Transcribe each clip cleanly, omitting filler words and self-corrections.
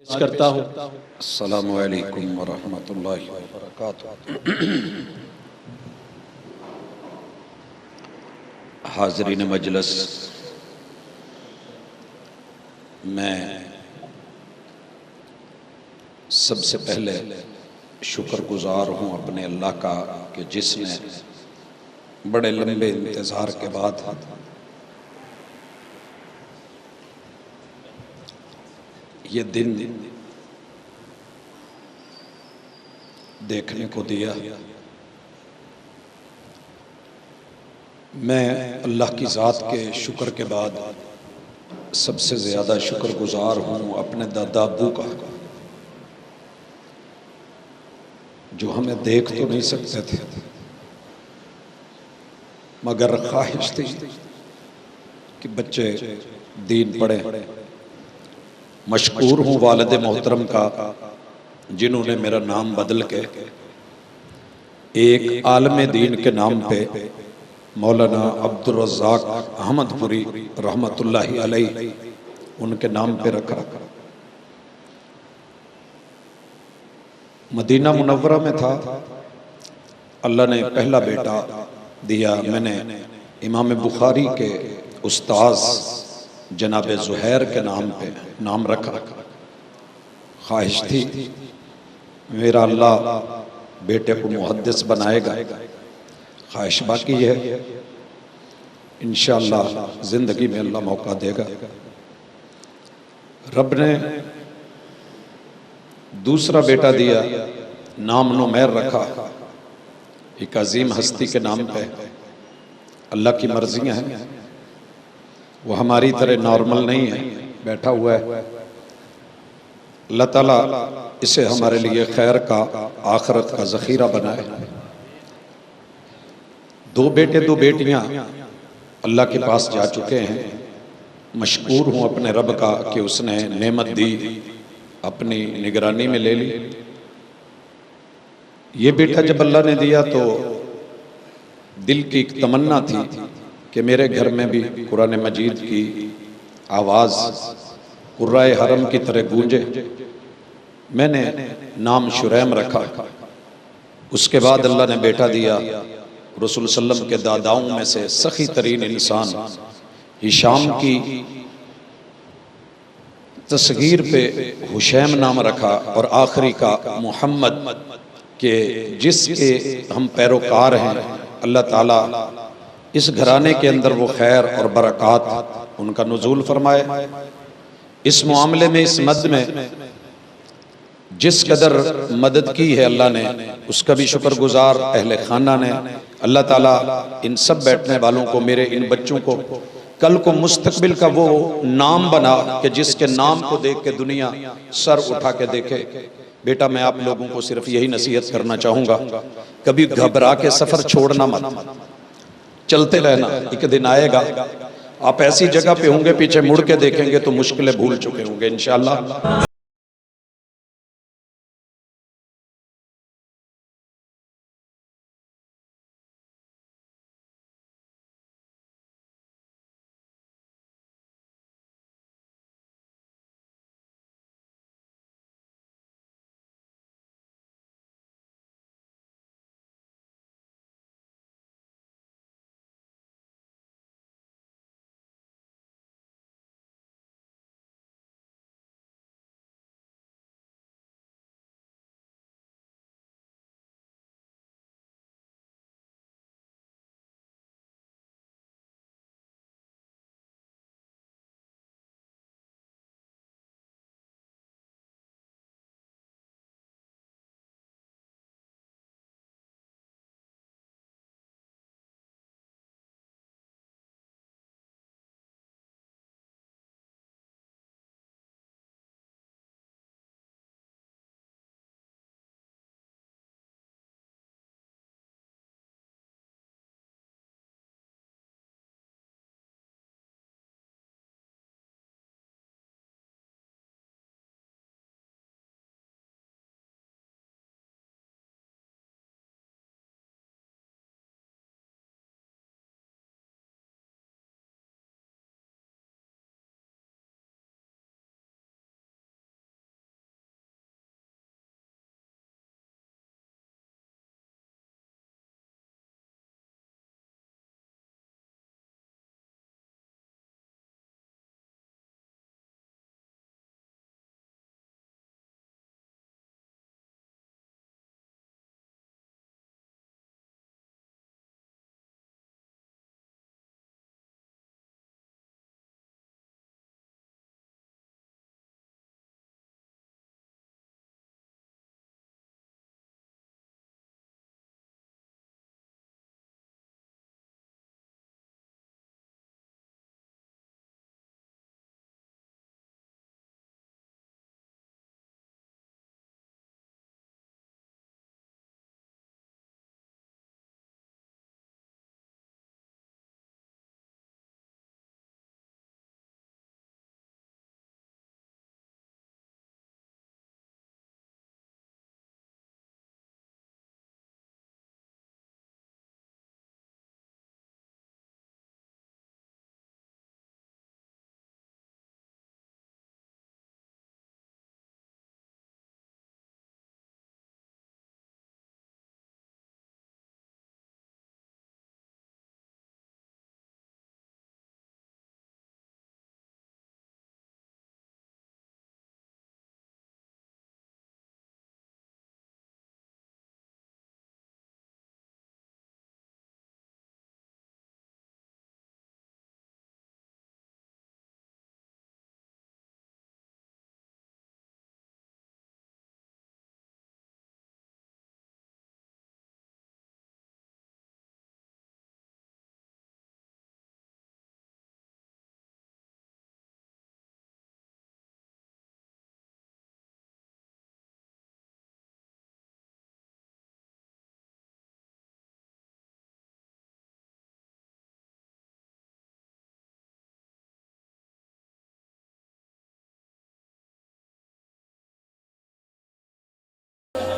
کرتا ہوں۔ السلام علیکم ورحمۃ اللہ وبرکاتہ۔ حاضرین مجلس، میں سب سے پہلے شکر گزار ہوں اپنے اللہ کا کہ جس نے بڑے لمبے انتظار کے بعد یہ دن دیکھنے کو دیا۔ میں اللہ کی ذات کے شکر کے بعد سب سے زیادہ شکر گزار ہوں اپنے دادا ابو کا، جو ہمیں دیکھ تو نہیں سکتے تھے مگر خواہش تھی کہ بچے دین پڑھیں۔ مشکور ہوں والد محترم کا جنہوں نے میرا نام بدل کے ایک عالم دین کے نام پہ مولانا عبدالرزاق احمد پوری رحمت اللہ علیہ ان کے نام پہ رکھا۔ مدینہ منورہ میں تھا، اللہ نے پہلا بیٹا دیا، میں نے امام بخاری کے استاذ جناب زہیر کے نام پہ نام رکھا۔ خواہش تھی میرا اللہ بیٹے کو محدث بنائے گا، خواہش باقی ہے، انشاءاللہ زندگی میں اللہ موقع دے گا۔ رب نے دوسرا بیٹا دیا، نام نمیر رکھا، ایک عظیم ہستی کے نام پہ۔ اللہ کی مرضیاں ہیں، وہ ہماری طرح نارمل نہیں ہے، بیٹھا ہوا ہے۔ اللہ تعالیٰ اسے ہمارے لیے خیر کا آخرت کا ذخیرہ بنائے۔ دو بیٹے دو بیٹیاں اللہ کے پاس جا چکے ہیں، مشکور ہوں اپنے رب کا کہ اس نے نعمت دی، اپنی نگرانی میں لے لی۔ یہ بیٹا جب اللہ نے دیا تو دل کی ایک تمنا تھی کہ میرے گھر میں بھی قرآن مجید کی آواز قرائے حرم کی طرح گونجے۔ میں نے نام شریم رکھا۔ اس کے بعد اللہ نے بیٹا دیا، رسول صلی اللہ علیہ وسلم کے داداؤں میں سے سخی ترین انسان ہشام کی تصغیر پہ حشیم نام رکھا، اور آخری کا محمد، کہ جس کے ہم پیروکار ہیں۔ اللہ تعالیٰ اس گھرانے کے اندر وہ خیر اور برکات ان کا نزول فرمائے۔ اس معاملے میں، اس مد میں جس قدر مدد کی ہے اللہ نے، اس کا بھی شکر گزار اہل خانہ نے۔ اللہ تعالیٰ ان سب بیٹھنے والوں کو، میرے ان بچوں کو کل کو مستقبل کا وہ نام بنا کہ جس کے نام کو دیکھ کے دنیا سر اٹھا کے دیکھے۔ بیٹا میں آپ لوگوں کو صرف یہی نصیحت کرنا چاہوں گا، کبھی گھبرا کے سفر چھوڑنا مت، چلتے رہنا، ایک دن آئے گا آپ ایسی جگہ پہ ہوں گے پیچھے مڑ کے دیکھیں گے تو مشکلیں بھول چکے ہوں گے انشاءاللہ۔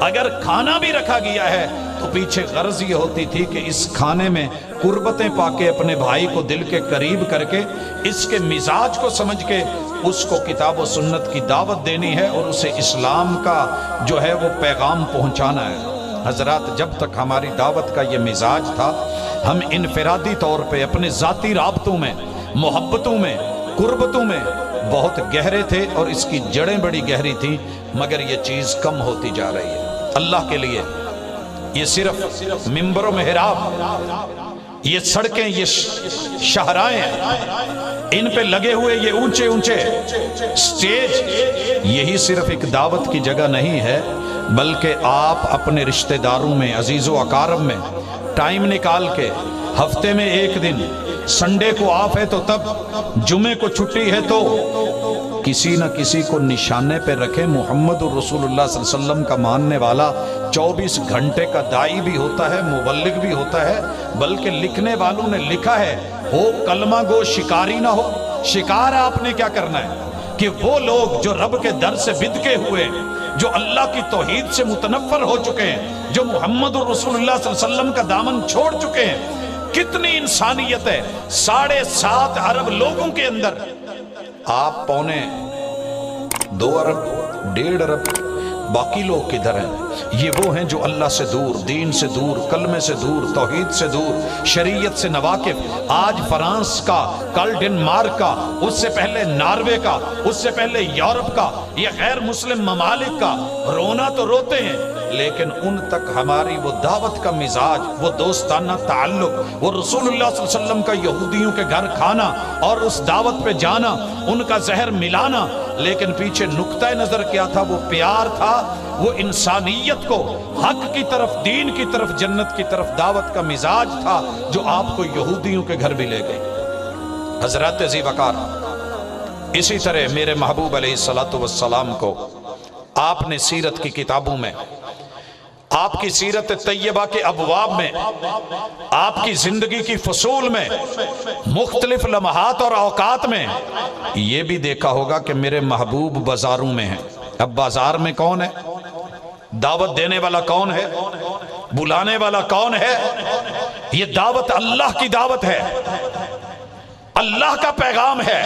اگر کھانا بھی رکھا گیا ہے تو پیچھے غرض یہ ہوتی تھی کہ اس کھانے میں قربتیں پا کے اپنے بھائی کو دل کے قریب کر کے اس کے مزاج کو سمجھ کے اس کو کتاب و سنت کی دعوت دینی ہے اور اسے اسلام کا جو ہے وہ پیغام پہنچانا ہے۔ حضرات جب تک ہماری دعوت کا یہ مزاج تھا ہم انفرادی طور پہ اپنے ذاتی رابطوں میں، محبتوں میں، قربتوں میں بہت گہرے تھے اور اس کی جڑیں بڑی گہری تھیں، مگر یہ چیز کم ہوتی جا رہی ہے۔ اللہ کے لیے یہ صرف منبر و محراب، یہ سڑکیں، یہ شاہراہیں، ان پہ لگے ہوئے یہ اونچے اونچے سٹیج، یہی صرف ایک دعوت کی جگہ نہیں ہے، بلکہ آپ اپنے رشتہ داروں میں، عزیز و اقارب میں ٹائم نکال کے ہفتے میں ایک دن، سنڈے کو آف ہے تو تب، جمعے کو چھٹی ہے تو کسی نہ کسی کو نشانے پہ رکھے۔ محمد الرسول اللہ صلی اللہ علیہ وسلم کا ماننے والا 24 گھنٹے کا داعی بھی ہوتا ہے، مبلغ بھی ہوتا ہے، بلکہ لکھنے والوں نے لکھا ہے ہو کلمہ گو شکاری نہ ہو۔ شکار آپ نے کیا کرنا ہے کہ وہ لوگ جو رب کے در سے بدکے ہوئے، جو اللہ کی توحید سے متنفر ہو چکے ہیں، جو محمد الرسول اللہ صلی اللہ علیہ وسلم کا دامن چھوڑ چکے ہیں، کتنی انسانیت ہے 7.5 ارب لوگوں کے اندر، آپ 2 ارب 1.5 ارب، باقی لوگ کدھر ہیں؟ یہ وہ ہیں جو اللہ سے دور، دین سے دور، کلمے سے دور، توحید سے دور، شریعت سے نواقف۔ آج فرانس کا، کل ڈنمارک کا، اس سے پہلے ناروے کا، اس سے پہلے یورپ کا، یہ غیر مسلم ممالک کا رونا تو روتے ہیں، لیکن ان تک ہماری وہ دعوت کا مزاج، وہ دوستانہ تعلق، وہ رسول اللہ صلی اللہ علیہ وسلم کا یہودیوں کے گھر کھانا اور اس دعوت پہ جانا، ان کا زہر ملانا، لیکن پیچھے نقطہ نظر کیا تھا؟ وہ پیار تھا، وہ انسانیت کو حق کی طرف، دین کی طرف، جنت کی طرف دعوت کا مزاج تھا جو آپ کو یہودیوں کے گھر بھی لے گئی۔ حضرات ذی وقار، اسی طرح میرے محبوب علیہ السلام کو آپ نے سیرت کی کتابوں میں، آپ کی سیرت طیبہ کے ابواب میں، آپ کی زندگی کی فصول میں، مختلف لمحات اور اوقات میں یہ بھی دیکھا ہوگا کہ میرے محبوب بازاروں میں ہیں۔ اب بازار میں کون ہے؟ دعوت دینے والا کون ہے؟ بلانے والا کون ہے؟ یہ دعوت اللہ کی دعوت ہے، اللہ کا پیغام ہے۔